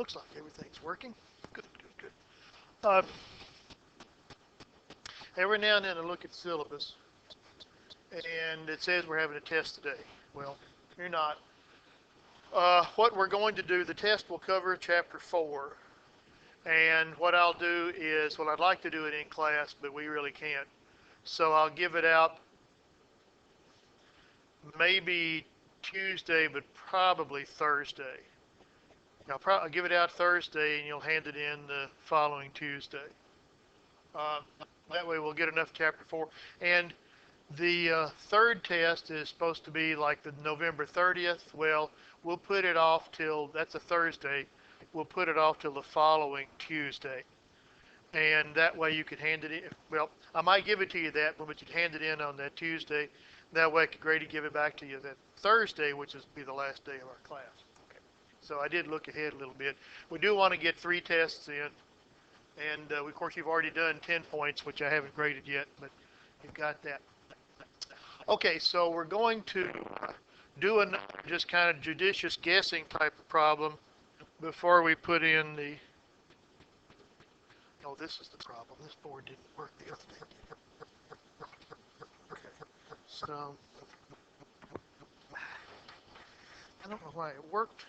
Looks like everything's working. Good, good, good. Uh, every now and then I look at the syllabus, and it says we're having a test today. Well, you're not. What we're going to do, the test will cover chapter 4. And what I'll do is, well, I'd like to do it in class, but we really can't. So I'll give it out maybe Tuesday, but probably Thursday. I'll give it out Thursday, and you'll hand it in the following Tuesday. Uh, that way we'll get enough chapter 4. And the third test is supposed to be like the November 30th. Well, we'll put it off till, that's a Thursday. We'll put it off till the following Tuesday. And that way you could hand it in. Well, I might give it to you that, but you'd hand it in on that Tuesday. That way Grady give it back to you that Thursday, which is be the last day of our class. Okay. So I did look ahead a little bit. We do want to get 3 tests in. And of course you've already done 10 points, which I haven't graded yet, but you've got that. Okay, so we're going to do another just kind of judicious guessing type of problem before we put in the, oh, this is the problem. This board didn't work the other day. Okay, so I don't know why it worked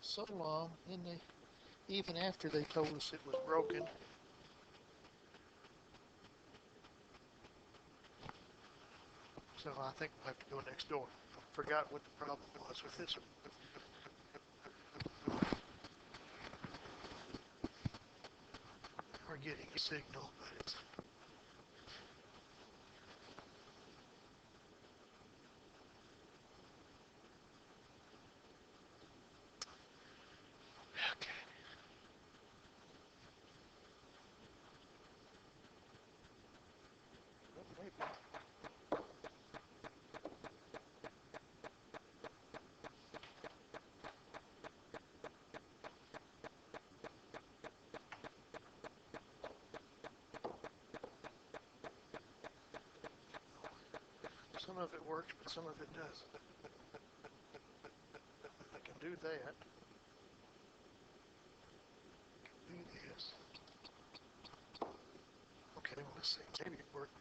so long, even after they told us it was broken. So I think we'll have to go next door. I forgot what the problem was with this one. We're getting a signal, but it's... Okay. Some of it works, but some of it doesn't. I can do that. Do this. Okay, well, let's see. Maybe it worked.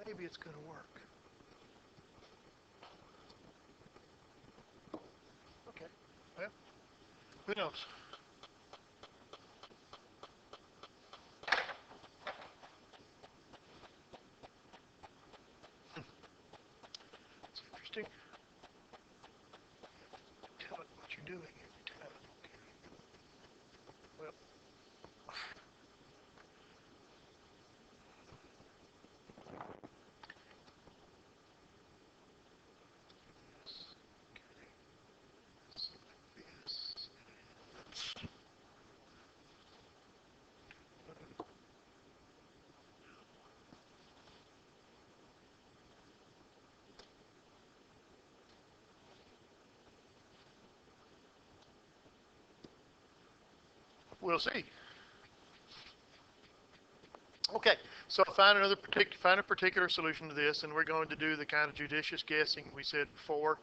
Maybe it's going to work. Okay. Well, who knows? It's interesting. Tell it what you're doing every time. Okay. Well, we'll see. Okay, so find a particular solution to this, and we're going to do the kind of judicious guessing we said before.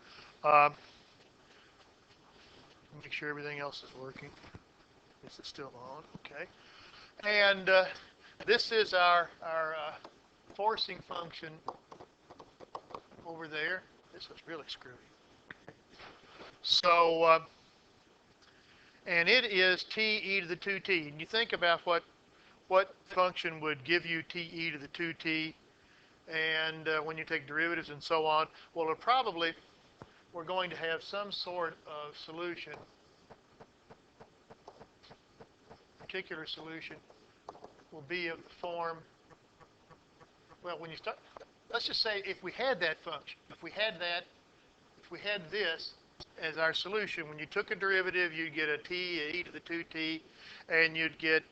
Make sure everything else is working. This is still on. Okay, and this is our forcing function over there. This was really screwy. So, and it is t e to the 2t. And you think about what function would give you t e to the 2t, and when you take derivatives and so on. Well, we're going to have some sort of solution, particular solution will be of the form, well, when you start, let's just say if we had that function, if we had this as our solution, when you took a derivative, you'd get a t, a e to the 2t, and you'd get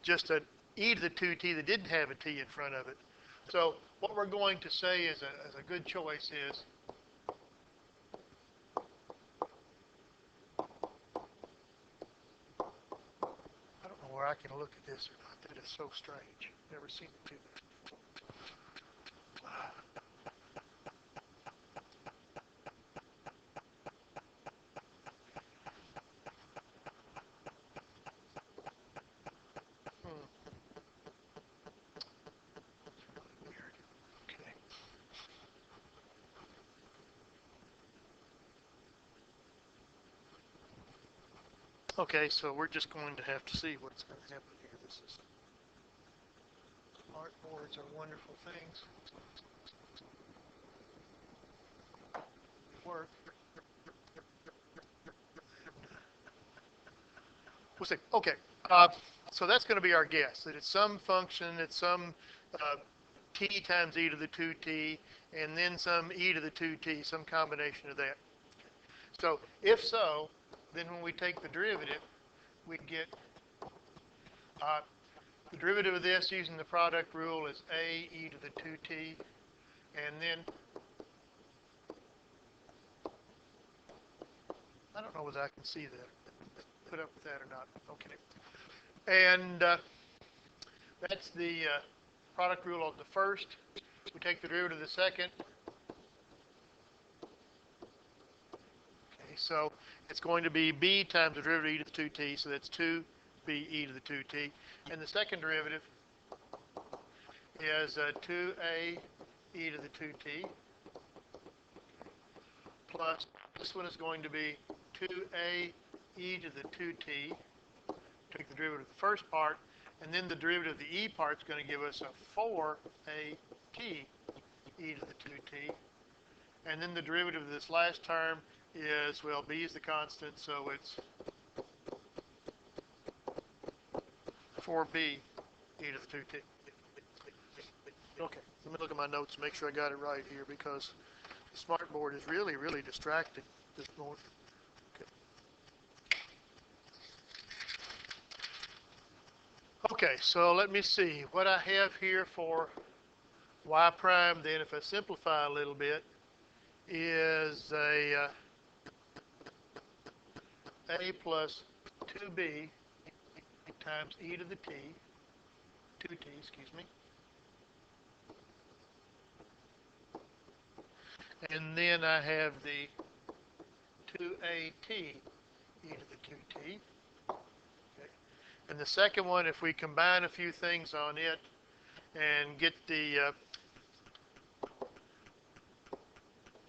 just an e to the 2t that didn't have a t in front of it. So what we're going to say as a good choice is I don't know where I can look at this or not. That is so strange. Never seen it do that. Okay, so we're just going to have to see what's going to happen here. This is Smart boards are wonderful things. Work. We'll see. Okay. Uh, so that's going to be our guess, that it's some function, it's some t times e to the 2t, and then some e to the 2t, some combination of that. So if so, then when we take the derivative, we get the derivative of this using the product rule is a e to the 2t, and then I don't know whether I can see that, put up with that or not. Okay. And that's the product rule of the first. We take the derivative of the second. Okay, so it's going to be b times the derivative of e to the 2t, so that's 2b e to the 2t. And the second derivative is 2a e to the 2t plus this one is going to be 2a e to the 2t. Take the derivative of the first part, and then the derivative of the e part is going to give us a 4at e to the 2t. And then the derivative of this last term is, well, b is the constant, so it's 4b e to the 2t. Okay, let me look at my notes and make sure I got it right here, because the smart board is really, really distracting this morning. Okay, so let me see what I have here for y prime. Then if I simplify a little bit, is a plus 2b times e to the t, 2t, excuse me. And then I have the 2at e to the 2t. Okay. And the second one, if we combine a few things on it and get the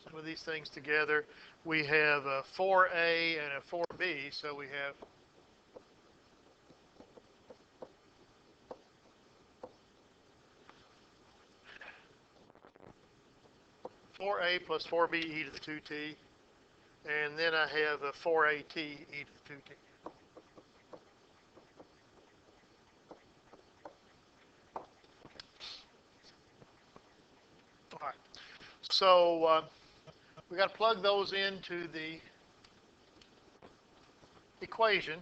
some of these things together, we have a 4a and a 4b, so we have 4a plus 4b e to the 2t, and then I have a 4at e to the 2t. All right. So we got to plug those into the equation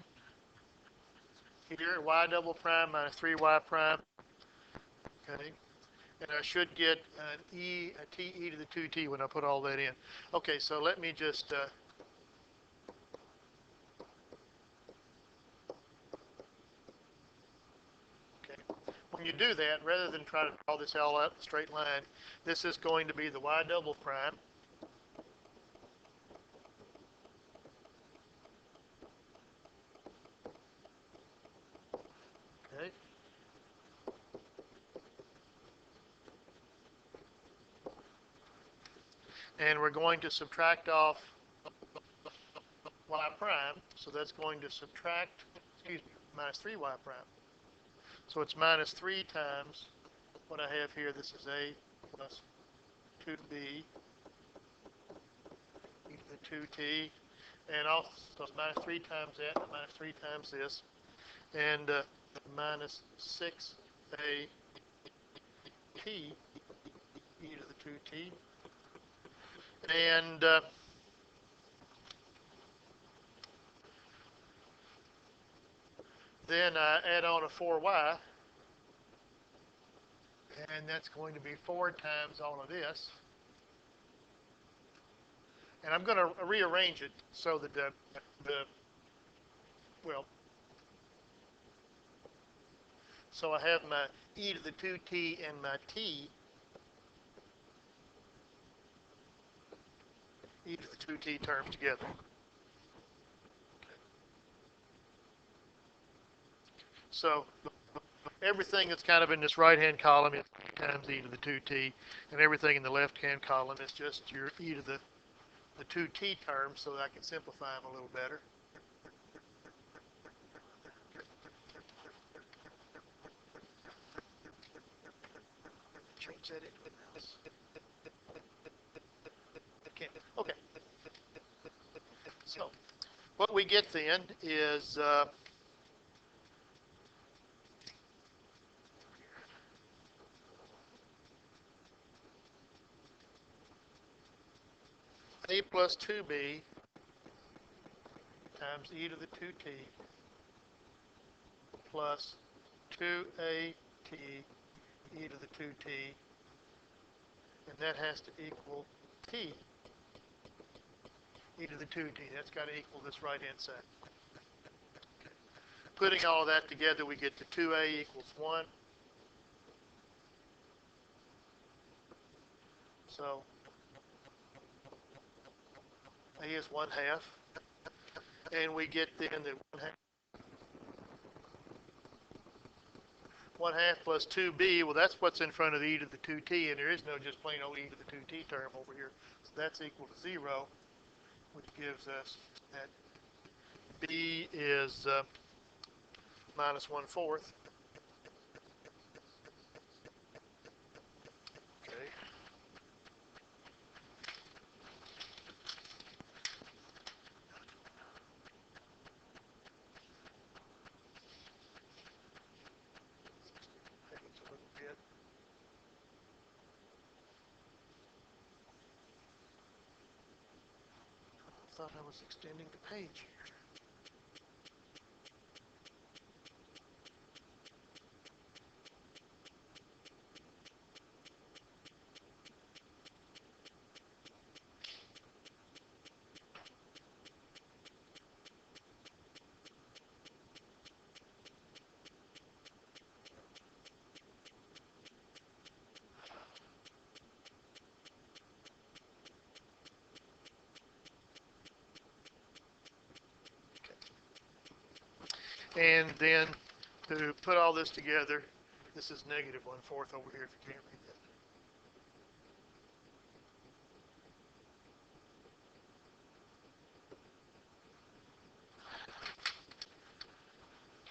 here, y double prime minus 3y prime. Okay. And I should get an a t e to the 2t when I put all that in. Okay, so let me just okay. When you do that, rather than try to draw this all out in a straight line, this is going to be the y double prime. Okay. And we're going to subtract off y prime, so that's going to subtract, excuse me, minus 3y prime. So it's minus 3 times what I have here. This is a plus 2b e to the 2t, and also it's minus 3 times that, and minus 3 times this, and minus 6a t e to the 2t, and then I add on a 4y, and that's going to be 4 times all of this. And I'm going to rearrange it so that well, so I have my e to the 2t and my t, e to the 2t terms together. So everything that's kind of in this right-hand column is times e to the 2t, and everything in the left-hand column is just your e to the 2t terms, so that I can simplify them a little better. set it with mouse. Can't. Okay. So what we get then is a plus 2b times e to the 2t plus 2at e to the 2t, and that has to equal t e to the 2t. That's got to equal this right-hand side. Putting all of that together, we get to 2a equals 1. So a is 1/2. And we get then that 1/2 plus 2b, well, that's what's in front of the e to the 2t, and there is no just plain old e to the 2t term over here. So that's equal to 0, which gives us that b is minus 1/4. Okay. Page a little bit. I thought I was extending the page here. And then to put all this together, this is negative 1/4 over here if you can't read that.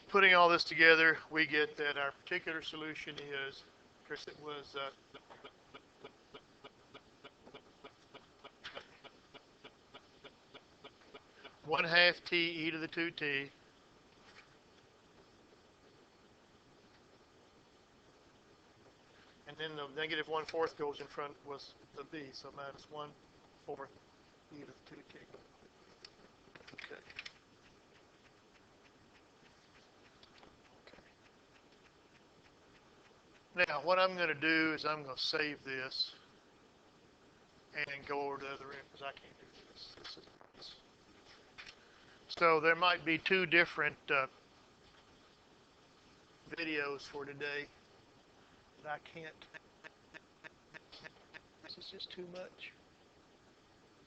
Putting all this together, we get that our particular solution is, of course it was 1/2 t e to the 2t and then the negative 1/4 goes in front was the b, so minus 1/4 e to the 2t. Okay. Now what I'm going to do is I'm going to save this and go over to the other end because I can't do this. So there might be two different videos for today that I can't. This is just too much.